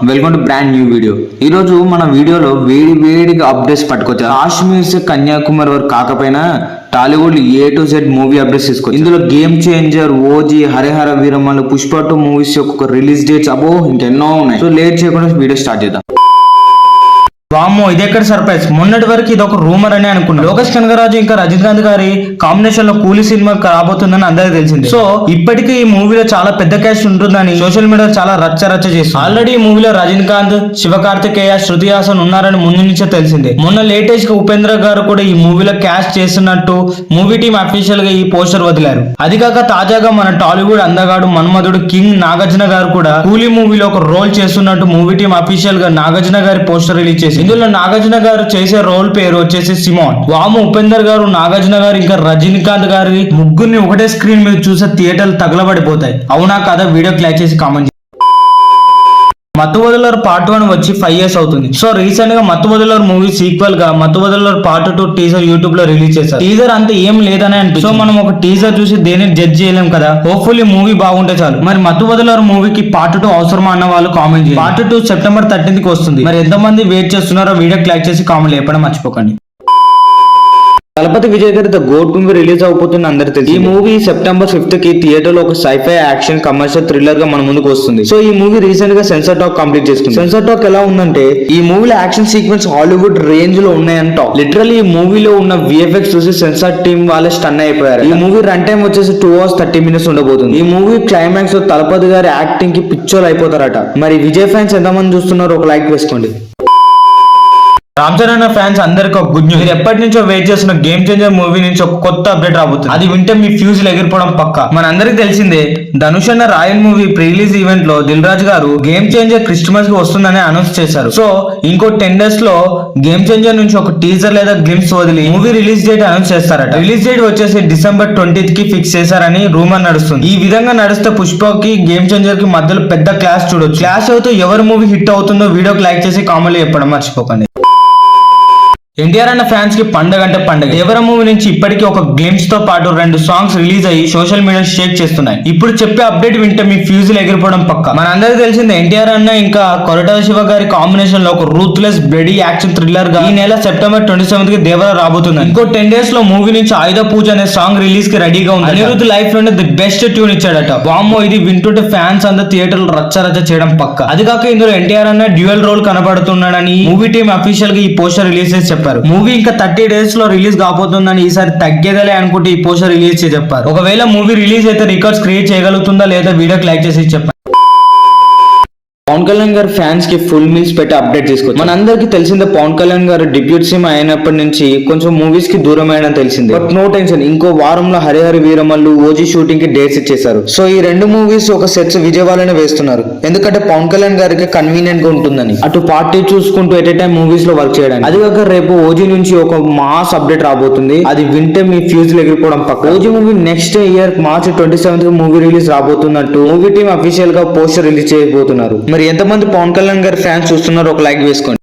Welcome to brand new video. ఈ రోజు మన వీడియోలో వేడిగా అప్డేట్స్ పట్టుకొచ్చా. కాశ్మీర్ से కన్యాకుమారి వరకు కాకపోయినా Tollywood A to Z movie updates తీసుకో. ఇందులో game changer, OG, Harihara Veeramallu, Pushpa 2 movies యొక్క రిలీజ్ డేట్స్ అబో ఇంకెన్నో ఉన్నాయి. సో లేట్ చేయకుండా వీడియో స్టార్ట్ చేద్దాం. వామ్మో, ఇదెక్కడ సర్ప్రైజ్. మొన్నటి వరకు ఇది ఒక రూమర్ అని అనుకున్నాను. లోకేష్ కనగరాజు ఇంకా రజనీకాంత్ గారి కాంబినేషన్ లో కూలీ సినిమా రాబోతుందని అందరికీ తెలిసింది. సో ఇప్పటికీ ఈ మూవీలో చాలా పెద్ద క్యాస్ట్ ఉంటుందని సోషల్ మీడియా చాలా రచ్చ చేస్తుంది. ఆల్రెడీ ఈ మూవీలో రజనీకాంత్, శివకార్తికేయ, శృతి హాసన్ ఉన్నారని ముందు నుంచే తెలిసిందే. మొన్న లేటెస్ట్ గా ఉపేంద్ర గారు కూడా ఈ మూవీలో క్యాస్ట్ చేస్తున్నట్టు మూవీ టీం అఫీషియల్ గా ఈ పోస్టర్ వదిలారు. అది కాక తాజాగా మన టాలీవుడ్ అందగాడు మన్మధుడు కింగ్ నాగార్జున గారు కూడా కూలీ మూవీలో ఒక రోల్ చేస్తున్నట్టు మూవీ టీం అఫీషియల్ గా నాగార్జున గారి పోస్టర్ రిలీజ్ చేసింది. ఇందులో నాగార్జున గారు చేసే రోల్ పేరు వచ్చేసి సిమోన్. వాము, ఉపేందర్ గారు, నాగార్జున గారు ఇంకా రజనీకాంత్ గారి ముగ్గురిని ఒకటే స్క్రీన్ మీద చూసే థియేటర్లు తగలబడిపోతాయి. అవునా కదా? వీడియోకి లైక్ చేసి కామెంట్. మత్తువదలర్ పార్ట్ 1 వచ్చి 5 years అవుతుంది. సో రీసెంట్ గా మత్తువదలర్ మూవీ సీక్వెల్ గా మత్తువదలర్ పార్ట్ 2 టీజర్ యూట్యూబ్ లో రిలీజ్ చేశారు. టీజర్ అంత ఏం లేదని అనిపిస్తుంది. సో మనం ఒక టీజర్ చూసి దేనిని జడ్జ్ చేయలేం కదా. హోప్ఫుల్లీ మూవీ బాగుంటే చాలు. మరి మత్తువదలర్ మూవీకి పార్ట్ 2 అవసరమా అన్న వాళ్ళు కామెంట్ చేయండి. పార్ట్ 2 September 13th కి వస్తుంది. మరి ఎంతమంది వెయిట్ చేస్తున్నారో వీడియోకి లైక్ చేసి కామెంట్ చెప్పడం మర్చిపోకండి. తలపతి విజయ్ గారి ద గోట్ మూవీ రిలీజ్ అవబోతుంది అందరికి తెలుసు. ఈ మూవీ September 5th కి థియేటర్ లో ఒక సైఫై యాక్షన్ కమర్షియల్ థ్రిల్లర్ గా మన ముందుకు వస్తుంది. సో ఈ మూవీ రీసెంట్ గా సెన్సార్ టాక్ కంప్లీట్ చేసుకుంది. సెన్సార్ టాక్ ఎలా ఉందంటే ఈ మూవీలో యాక్షన్ సీక్వెన్స్ హాలీవుడ్ రేంజ్ లో ఉన్నాయంట. లిటరల్లీ ఈ మూవీలో ఉన్న VFX చూసి సెన్సార్ టీమ్ వాళ్ళే స్టన్ అయిపోయారు. ఈ మూవీ రన్ టైం వచ్చేసి 2 hours 30 minutes ఉండబోతుంది. ఈ మూవీ క్లైమాక్స్ లో తలపతి గారి యాక్టింగ్ కి పిచ్చోలు అయిపోతారట. మరి విజయ్ ఫ్యాన్స్ ఎంతమంది చూస్తున్నారో ఒక లైక్ వేసుకోండి. రామ్ చరణ్ ఫ్యాన్స్ అందరికి ఒక గుడ్ న్యూస్. మీరు ఎప్పటి నుంచో వెయిట్ చేస్తున్న గేమ్ చేంజర్ మూవీ నుంచి ఒక కొత్త అప్డేట్ రాబోతుంది. అది వింటే మీ ఫ్యూజ్ ఎగిరిపోవడం పక్కా. మన అందరికి తెలిసిందే, ధనుష్ అన్న royal movie pre release event లో దిల్ రాజు గారు గేమ్ చేంజర్ క్రిస్మస్ కి వస్తుందని అనౌన్స్ చేశారు. సో ఇంకో 10 days లో గేమ్ చేంజర్ నుంచి ఒక టీజర్ లేదా గ్లిమ్స్ వదిలి మూవీ రిలీజ్ డేట్ అనౌన్స్ చేస్తారట. రిలీజ్ డేట్ వచ్చేసి December 20th కి ఫిక్స్ చేశారని రూమర్ నడుస్తుంది. ఈ విధంగా నడిస్తే పుష్పకి గేమ్ చేంజర్ కి మధ్యలో పెద్ద క్లాష్ చూడొచ్చు. క్లాష్ అవుతూ ఎవరి మూవీ హిట్ అవుతుందో వీడియోకి లైక్ చేసి కామెంట్ చెప్పడం మర్చిపోకండి. ఎన్టీఆర్ అన్న ఫ్యాన్స్ కి పండుగ అంటే పండుగ. దేవర మూవీ నుంచి ఇప్పటికీ ఒక గేమ్స్ తో పాటు 2 సాంగ్స్ రిలీజ్ అయ్యి సోషల్ మీడియా షేక్ చేస్తున్నాయి. ఇప్పుడు చెప్పే అప్డేట్ వింటే మీ ఫ్యూజులు ఎగిరిపోవడం పక్క. మన అందరికి తెలిసింది ఎన్టీఆర్ అన్న ఇంకా కొరటాల శివ గారి కాంబినేషన్ లో ఒక రూత్లెస్ బ్లడీ యాక్షన్ థ్రిల్లర్ గా ఈ నెల September 27th కి దేవర రాబోతుంది. ఇంకో 10 days లో మూవీ నుంచి ఆయుధ పూజ అనే సాంగ్ రిలీజ్ కి రెడీగా ఉంది. అనిరుద్ధ్ లైఫ్ లోనే ది బెస్ట్ ట్యూన్ ఇచ్చాడట. వామ్మో, ఇది వింటుంటే ఫ్యాన్స్ అందరూ థియేటర్ లో రచ్చ చేయడం పక్క. అది కాక ఇందులో ఎన్టీఆర్ అన్న డ్యూయల్ రోల్ కనబడుతున్నాడని మూవీ టీం అఫీషియల్ గా ఈ పోస్టర్ రిలీజ్ చేసి చెప్పారు. మూవీ ఇంకా 30 days లో రిలీజ్ కాబోతుందని ఈసారి తగ్గేదలే అనుకుంటే ఈ పోస్టర్ రిలీజ్ చేసి చెప్పారు. ఒకవేళ మూవీ రిలీజ్ అయితే రికార్డ్స్ క్రియేట్ చేయగలుగుతుందా లేదా వీడియోకి లైక్ చేసి చెప్పారు. పవన్ కళ్యాణ్ గారు ఫ్యాన్స్ కి ఫుల్ మీల్స్ పెట్టి అప్డేట్ తీసుకోవచ్చు. మన అందరికి తెలిసిందే, పవన్ కళ్యాణ్ గారు డిబ్యూట్ సినిమా అయినప్పటి నుంచి కొంచెం మూవీస్ కి దూరం అయ్యడం తెలిసిందే. బట్ నో టెన్షన్, ఇంకో వారంలో హరిహర వీరమల్లు, ఓజీ షూటింగ్ కి డేట్స్ ఇచ్చేశారు. సో ఈ 2 మూవీస్ ఒక సెట్స్ విజయవాడలోనే వేస్తున్నారు. ఎందుకంటే పవన్ కళ్యాణ్ గారికి కన్వీనియంట్ గా ఉంటుందని, అటు పార్టీ చూసుకుంటూ ఎట్ ఏ టైం మూవీస్ లో వర్క్ చేయడానికి. అది కాక రేపు ఓజీ నుంచి ఒక మాస్ అప్డేట్ రాబోతుంది. అది వింటే మీ ఫ్యూజులు ఎగిరిపోవడం పక్క. OG movie next year March 27th కి మూవీ రిలీజ్ రాబోతున్నట్టు మూవీ టీం అఫీషియల్ గా పోస్టర్ రిలీజ్ చేయబోతున్నారు. మరి ఎంతమంది పవన్ కళ్యాణ్ గారి ఫ్యాన్స్ చూస్తున్నారో ఒక లైక్ వేసుకోండి.